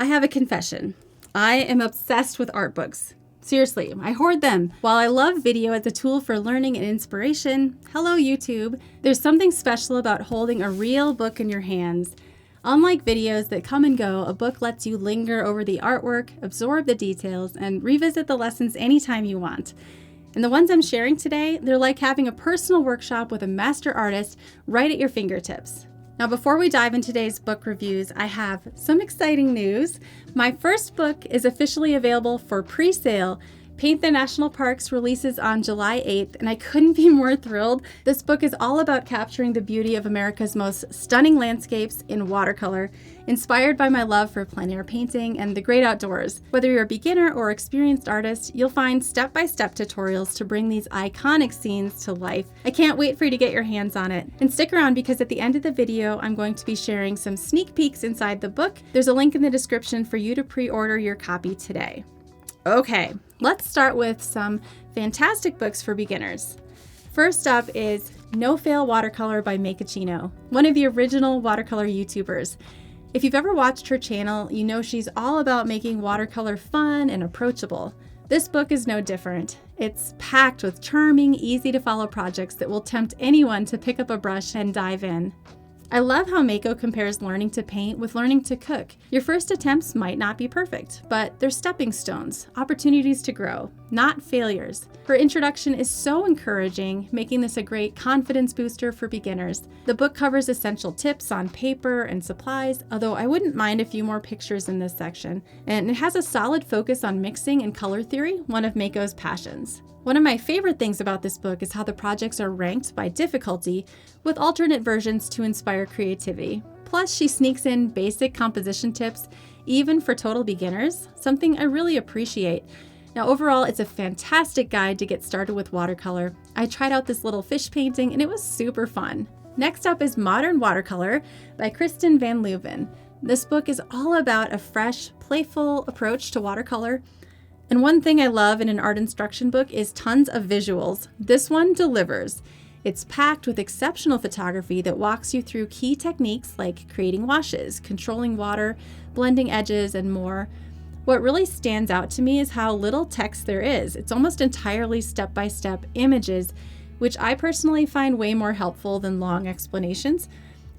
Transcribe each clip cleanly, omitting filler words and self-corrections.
I have a confession. I am obsessed with art books. Seriously, I hoard them. While I love video as a tool for learning and inspiration, hello YouTube, there's something special about holding a real book in your hands. Unlike videos that come and go, a book lets you linger over the artwork, absorb the details, and revisit the lessons anytime you want. And the ones I'm sharing today, they're like having a personal workshop with a master artist right at your fingertips. Now, before we dive into today's book reviews, I have some exciting news. My first book is officially available for pre-sale. Paint the National Parks releases on July 8th, and I couldn't be more thrilled. This book is all about capturing the beauty of America's most stunning landscapes in watercolor, inspired by my love for plein air painting and the great outdoors. Whether you're a beginner or experienced artist, you'll find step-by-step tutorials to bring these iconic scenes to life. I can't wait for you to get your hands on it. And stick around because at the end of the video, I'm going to be sharing some sneak peeks inside the book. There's a link in the description for you to pre-order your copy today. Okay, let's start with some fantastic books for beginners. First up is No Fail Watercolor by Makachino, one of the original watercolor YouTubers. If you've ever watched her channel, you know she's all about making watercolor fun and approachable. This book is no different. It's packed with charming, easy-to-follow projects that will tempt anyone to pick up a brush and dive in. I love how Mako compares learning to paint with learning to cook. Your first attempts might not be perfect, but they're stepping stones, opportunities to grow, not failures. Her introduction is so encouraging, making this a great confidence booster for beginners. The book covers essential tips on paper and supplies, although I wouldn't mind a few more pictures in this section. And it has a solid focus on mixing and color theory, one of Mako's passions. One of my favorite things about this book is how the projects are ranked by difficulty, with alternate versions to inspire creativity. Plus, she sneaks in basic composition tips, even for total beginners, something I really appreciate. Now, overall, it's a fantastic guide to get started with watercolor. I tried out this little fish painting, and it was super fun. Next up is Modern Watercolor by Kristen Van Leuven. This book is all about a fresh, playful approach to watercolor. And one thing I love in an art instruction book is tons of visuals. This one delivers. It's packed with exceptional photography that walks you through key techniques like creating washes, controlling water, blending edges, and more. What really stands out to me is how little text there is. It's almost entirely step-by-step images, which I personally find way more helpful than long explanations.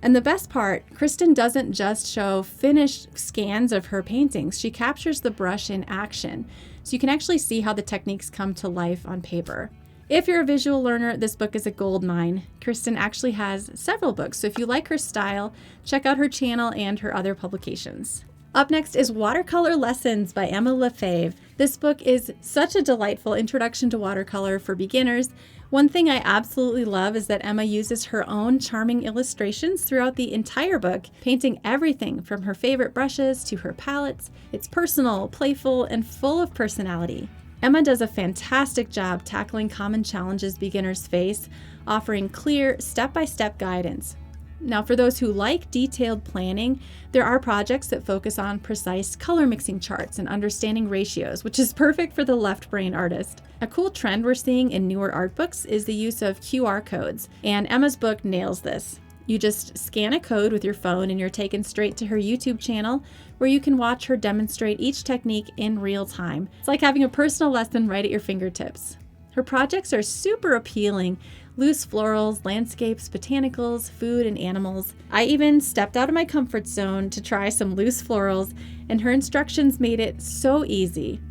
And the best part, Kristen doesn't just show finished scans of her paintings, she captures the brush in action. So you can actually see how the techniques come to life on paper. If you're a visual learner, this book is a gold mine. Kristen actually has several books, so if you like her style, check out her channel and her other publications. Up next is Watercolor Lessons by Emma Lefebvre. This book is such a delightful introduction to watercolor for beginners. One thing I absolutely love is that Emma uses her own charming illustrations throughout the entire book, painting everything from her favorite brushes to her palettes. It's personal, playful, and full of personality. Emma does a fantastic job tackling common challenges beginners face, offering clear, step-by-step guidance. Now, for those who like detailed planning, there are projects that focus on precise color mixing charts and understanding ratios, which is perfect for the left brain artist. A cool trend we're seeing in newer art books is the use of QR codes, and Emma's book nails this. You just scan a code with your phone and you're taken straight to her YouTube channel, where you can watch her demonstrate each technique in real time. It's like having a personal lesson right at your fingertips. Her projects are super appealing. Loose florals, landscapes, botanicals, food, and animals. I even stepped out of my comfort zone to try some loose florals, and her instructions made it so easy.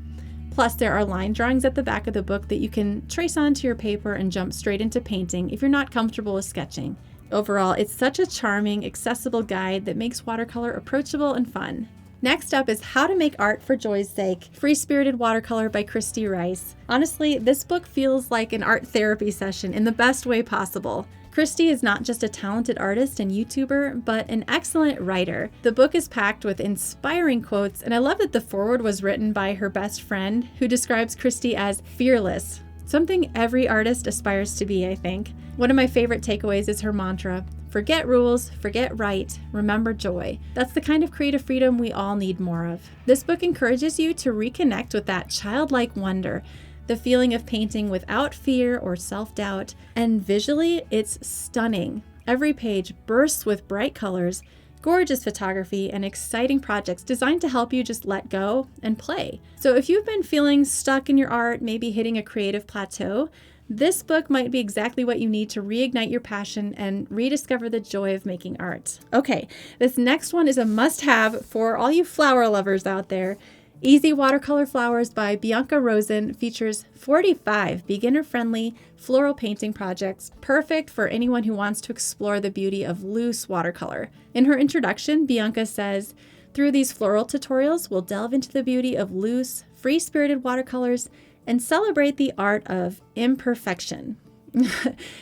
Plus, there are line drawings at the back of the book that you can trace onto your paper and jump straight into painting if you're not comfortable with sketching. Overall, it's such a charming, accessible guide that makes watercolor approachable and fun. Next up is How to Make Art for Joy's Sake, Free-Spirited Watercolor by Christy Rice. Honestly, this book feels like an art therapy session in the best way possible. Christy is not just a talented artist and YouTuber, but an excellent writer. The book is packed with inspiring quotes, and I love that the foreword was written by her best friend, who describes Christy as fearless. Something every artist aspires to be, I think. One of my favorite takeaways is her mantra, forget rules, forget right, remember joy. That's the kind of creative freedom we all need more of. This book encourages you to reconnect with that childlike wonder, the feeling of painting without fear or self-doubt, and visually, it's stunning. Every page bursts with bright colors, gorgeous photography, and exciting projects designed to help you just let go and play. So if you've been feeling stuck in your art, maybe hitting a creative plateau, this book might be exactly what you need to reignite your passion and rediscover the joy of making art. Okay, this next one is a must-have for all you flower lovers out there. Easy Watercolor Flowers by Bianca Rosen features 45 beginner-friendly floral painting projects, perfect for anyone who wants to explore the beauty of loose watercolor. In her introduction, Bianca says, "Through these floral tutorials, we'll delve into the beauty of loose, free-spirited watercolors and celebrate the art of imperfection."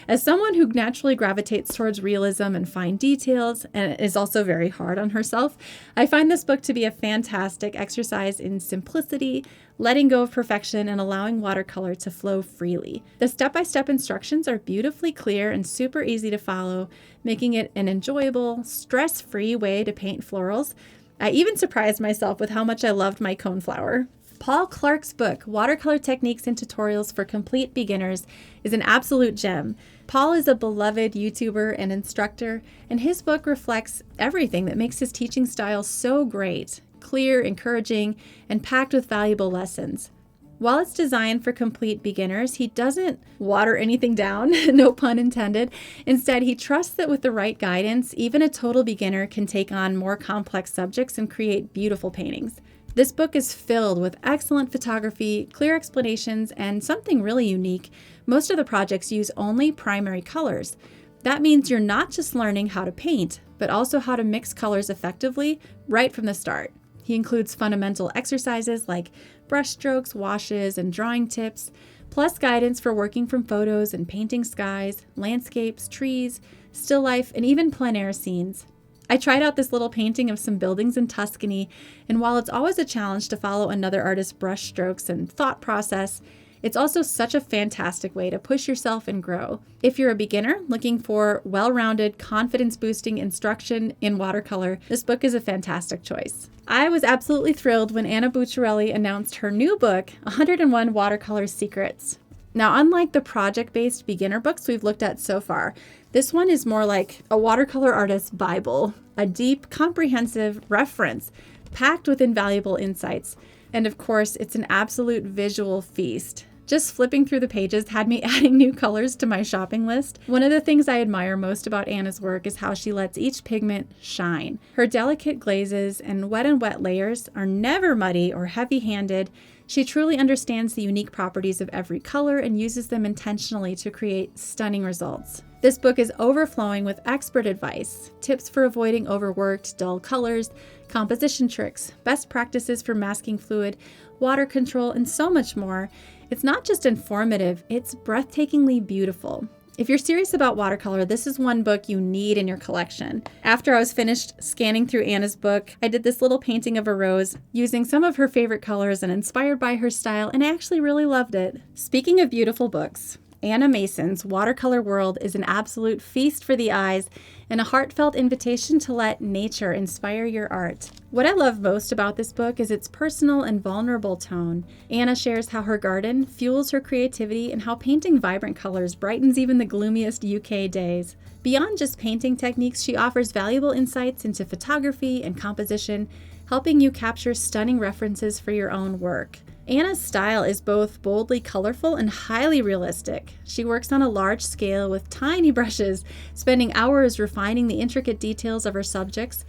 As someone who naturally gravitates towards realism and fine details and is also very hard on herself, I find this book to be a fantastic exercise in simplicity, letting go of perfection, and allowing watercolor to flow freely. The step-by-step instructions are beautifully clear and super easy to follow, making it an enjoyable, stress-free way to paint florals. I even surprised myself with how much I loved my coneflower. Paul Clark's book, Watercolor Techniques and Tutorials for Complete Beginners, is an absolute gem. Paul is a beloved YouTuber and instructor, and his book reflects everything that makes his teaching style so great, clear, encouraging, and packed with valuable lessons. While it's designed for complete beginners, he doesn't water anything down, no pun intended. Instead, he trusts that with the right guidance, even a total beginner can take on more complex subjects and create beautiful paintings. This book is filled with excellent photography, clear explanations, and something really unique. Most of the projects use only primary colors. That means you're not just learning how to paint, but also how to mix colors effectively right from the start. He includes fundamental exercises like brush strokes, washes, and drawing tips, plus guidance for working from photos and painting skies, landscapes, trees, still life, and even plein air scenes. I tried out this little painting of some buildings in Tuscany, and while it's always a challenge to follow another artist's brush strokes and thought process, it's also such a fantastic way to push yourself and grow. If you're a beginner looking for well-rounded, confidence-boosting instruction in watercolor, this book is a fantastic choice. I was absolutely thrilled when Anna Bucciarelli announced her new book, 101 Watercolor Secrets. Now, unlike the project-based beginner books we've looked at so far, this one is more like a watercolor artist's Bible, a deep, comprehensive reference packed with invaluable insights. And of course, it's an absolute visual feast. Just flipping through the pages had me adding new colors to my shopping list. One of the things I admire most about Anna's work is how she lets each pigment shine. Her delicate glazes and wet layers are never muddy or heavy-handed. She truly understands the unique properties of every color and uses them intentionally to create stunning results. This book is overflowing with expert advice, tips for avoiding overworked, dull colors, composition tricks, best practices for masking fluid, water control, and so much more. It's not just informative, it's breathtakingly beautiful. If you're serious about watercolor, this is one book you need in your collection. After I was finished scanning through Anna's book, I did this little painting of a rose using some of her favorite colors and inspired by her style, and I actually really loved it. Speaking of beautiful books, Anna Mason's Watercolor World is an absolute feast for the eyes and a heartfelt invitation to let nature inspire your art. What I love most about this book is its personal and vulnerable tone. Anna shares how her garden fuels her creativity and how painting vibrant colors brightens even the gloomiest UK days. Beyond just painting techniques, she offers valuable insights into photography and composition, helping you capture stunning references for your own work. Anna's style is both boldly colorful and highly realistic. She works on a large scale with tiny brushes, spending hours refining the intricate details of her subjects.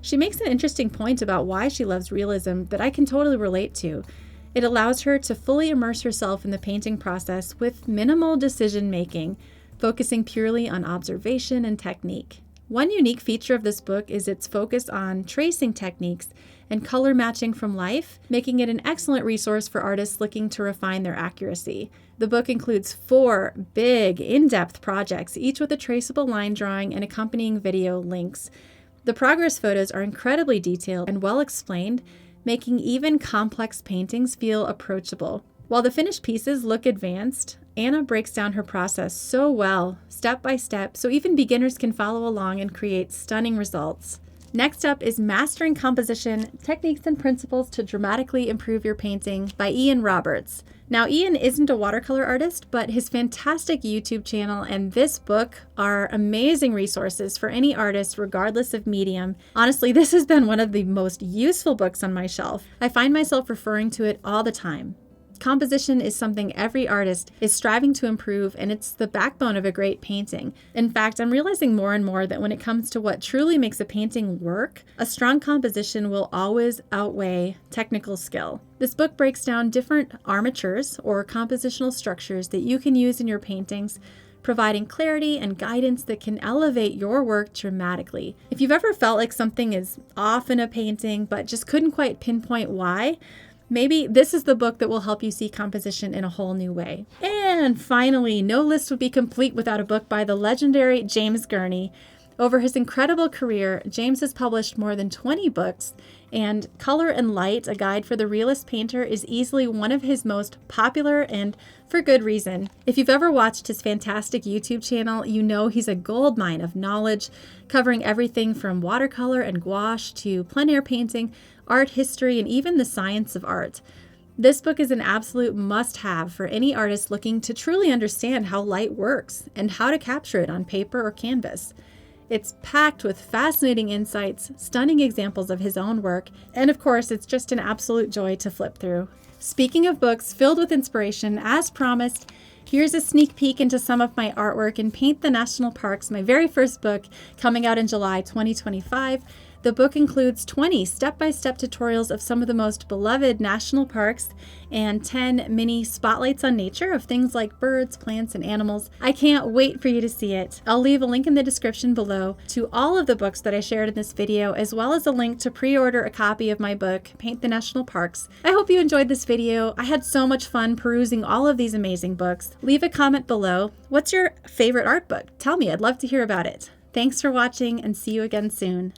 She makes an interesting point about why she loves realism that I can totally relate to. It allows her to fully immerse herself in the painting process with minimal decision making, focusing purely on observation and technique. One unique feature of this book is its focus on tracing techniques and color matching from life, making it an excellent resource for artists looking to refine their accuracy. The book includes 4 big, in-depth projects, each with a traceable line drawing and accompanying video links. The progress photos are incredibly detailed and well explained, making even complex paintings feel approachable. While the finished pieces look advanced, Anna breaks down her process so well, step by step, so even beginners can follow along and create stunning results. Next up is Mastering Composition, Techniques and Principles to Dramatically Improve Your Painting by Ian Roberts. Now, Ian isn't a watercolor artist, but his fantastic YouTube channel and this book are amazing resources for any artist, regardless of medium. Honestly, this has been one of the most useful books on my shelf. I find myself referring to it all the time. Composition is something every artist is striving to improve, and it's the backbone of a great painting. In fact, I'm realizing more and more that when it comes to what truly makes a painting work, a strong composition will always outweigh technical skill. This book breaks down different armatures or compositional structures that you can use in your paintings, providing clarity and guidance that can elevate your work dramatically. If you've ever felt like something is off in a painting but just couldn't quite pinpoint why, maybe this is the book that will help you see composition in a whole new way. And finally, no list would be complete without a book by the legendary James Gurney. Over his incredible career, James has published more than 20 books, and Color and Light, A Guide for the Realist Painter, is easily one of his most popular, and for good reason. If you've ever watched his fantastic YouTube channel, you know he's a goldmine of knowledge, covering everything from watercolor and gouache to plein air painting, art history, and even the science of art. This book is an absolute must-have for any artist looking to truly understand how light works and how to capture it on paper or canvas. It's packed with fascinating insights, stunning examples of his own work, and of course, it's just an absolute joy to flip through. Speaking of books filled with inspiration, as promised, here's a sneak peek into some of my artwork in Paint the National Parks, my very first book, coming out in July 2025. The book includes 20 step-by-step tutorials of some of the most beloved national parks and 10 mini spotlights on nature of things like birds, plants, and animals. I can't wait for you to see it. I'll leave a link in the description below to all of the books that I shared in this video, as well as a link to pre-order a copy of my book, Paint the National Parks. I hope you enjoyed this video. I had so much fun perusing all of these amazing books. Leave a comment below. What's your favorite art book? Tell me, I'd love to hear about it. Thanks for watching, and see you again soon.